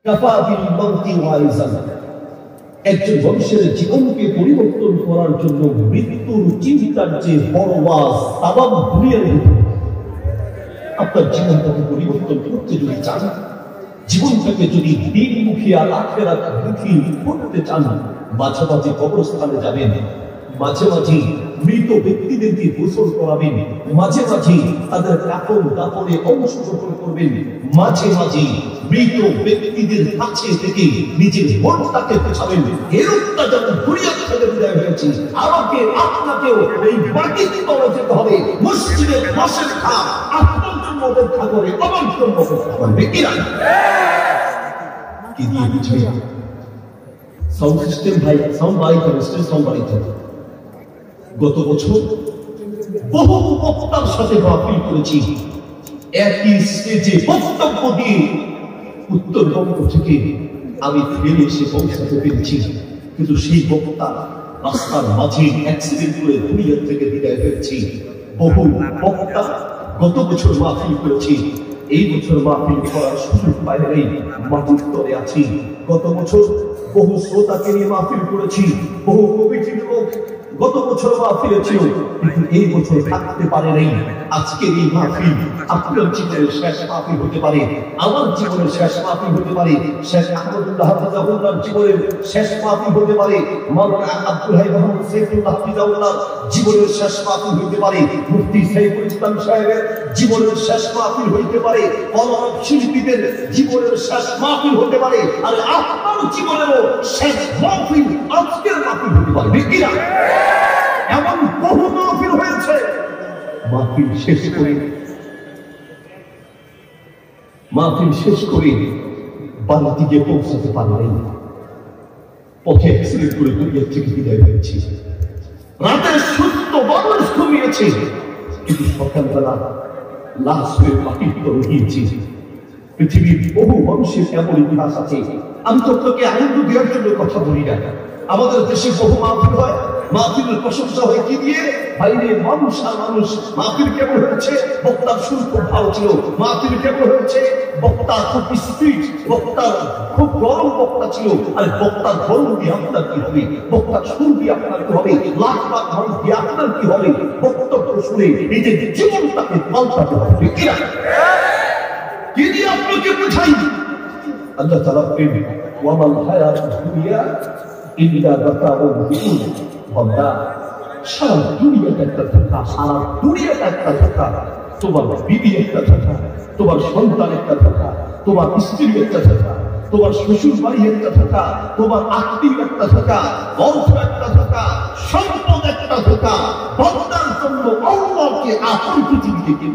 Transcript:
কাফা বিল মাউতি ওয়াইজান, একজন মানুষের জীবনকে পরিবর্তন করার জন্য মৃত্যুর চিন্তার যে বড় ওয়াজ তামাম দুনিয়ার ভিতরে। আপনার জীবনটাকে পরিবর্তন করতে যদি চান, জীবনটাকে যদি দিনমুখী আর আখিরাতমুখী করতে চান, মাঝে মাঝে কবরস্থানে যাবেন, মাঝে মাঝে মৃত ব্যক্তিদেরকে গোসল করাবেন, মাঝে মাঝে তাদের কাফন দাফনে অংশগ্রহণ করবেন, মাঝে মাঝে মৃত ব্যক্তিদের কাছে থেকে নিজের মনটাকে বোঝাবেন এরকমটা যেমন দুনিয়া থেকে বিদায় হয়েছে, আমাকে আপনাকেও এই মাটির তলে যেতে হবে। মসজিদের পাশের খাপ আপনার জন্য অপেক্ষা করে, আমার জন্য অপেক্ষা করবে কিনা? কি দিয়ে বুঝাই? সাউন্ড সিস্টেম ভাই, সাউন্ড বাড়িতে সাউন্ড বাড়িতে। গত বছর বহু বক্তার সাথে মাহফিল করেছি, একই স্টেজে বক্তব্য দিয়ে উত্তরবঙ্গ থেকে আমি ফিরে এসে পৌঁছাতে পেরেছি, কিন্তু সেই বক্তা রাস্তার মাঝে অ্যাক্সিডেন্ট করে দুনিয়া থেকে বিদায় হয়েছে। বহু বক্তা গত বছর মাহফিল করেছি, এই বছর মাহফিল করার সুযোগ পাই নাই, মাটির তলে আছি। গত বছর বহু শ্রোতাকে নিয়ে মাহফিল করেছি, বহু কমিটির লোক গত বছর মাহফিলে ছিল, কিন্তু এই বছর থাকতে পারে নাই। আজকের এই মাহফিল আপনার জীবনের শেষ মাহফিল হতে পারে, আমার জীবনের শেষ মাহফিল হতে পারে, শেখ আহমদুল্লাহ হাফিজাহুল্লাহর জীবনের শেষ মাহফিল হতে পারে, মাওলানা আব্দুল হাই মোহাম্মদ সাইফুল্লাহ হাফিজাহুল্লাহর জীবনের শেষ মাহফিল হতে পারে, মুফতি সাইফুল ইসলাম সাহেবের জীবনের শেষ মাহফিল হতে পারে, অনারব শিল্পীদের জীবনের শেষ মাহফিল হতে পারে, আর আপনার জীবনেরও শেষ মাহফিল আজকের মাহফিল হতে পারে কিনা? এমন বহু মাহফিল হয়েছে, মাহফিল শেষ করে বাড়িতে গিয়ে পৌঁছাতে পারে নাই, পথে অ্যাক্সিডেন্ট করে দুনিয়া থেকে বিদায় হয়েছে। রাতে সুস্থ মানুষ ঘুমিয়েছে, কিন্তু সকালবেলা লাশ হয়ে মাটির তলে গিয়েছে। পৃথিবীর বহু মানুষের এমন ইতিহাস আছে। আমি তো তোকে আনন্দ দেওয়ার জন্য কথা বলি না। আমাদের দেশে বহু মাহফিল হয়, মাহফিলের প্রশংসা হয় কি দিয়ে? বাইরে মানুষ আর মানুষ। মাহফিল কেমন হয়েছে? বক্তার সুর খুব ভালো ছিল। মাহফিল কেমন হয়েছে? বক্তা খুব স্পিড, বক্তার খুব গরম বক্তা ছিল। আর বক্তার গরম দিয়ে আপনার কি হবে? বক্তার সুর দিয়ে আপনার কি হবে? লাখ লাখ মানুষ দিয়ে আপনার কি হবে? বক্তব্য শুনে নিজের জীবনটাকে পাল্টাতে হবে কিনা? কি দিয়ে আপনাকে বোঝাই? আল্লাহ তাআলা প্রেম, ওয়ামাল হায়াতুদ দুনিয়া ইল্লা মাতাউল গুরুর। বান্দা, সারা দুনিয়াটা একটা ধোঁকা, সারা দুনিয়াটা একটা ধোঁকা। তোমার বিবি একটা ধোঁকা, তোমার সন্তান একটা ধোঁকা, তোমার স্ত্রী একটা ধোঁকা, তোমার শ্বশুর বাড়ি একটা ধোঁকা, তোমার আত্মীয় একটা ধোঁকা, অর্থ একটা ধোঁকা, সম্পদ একটা ধোঁকা। বান্দার জন্য আল্লাহকে আপন পৃথিবীতে কেউ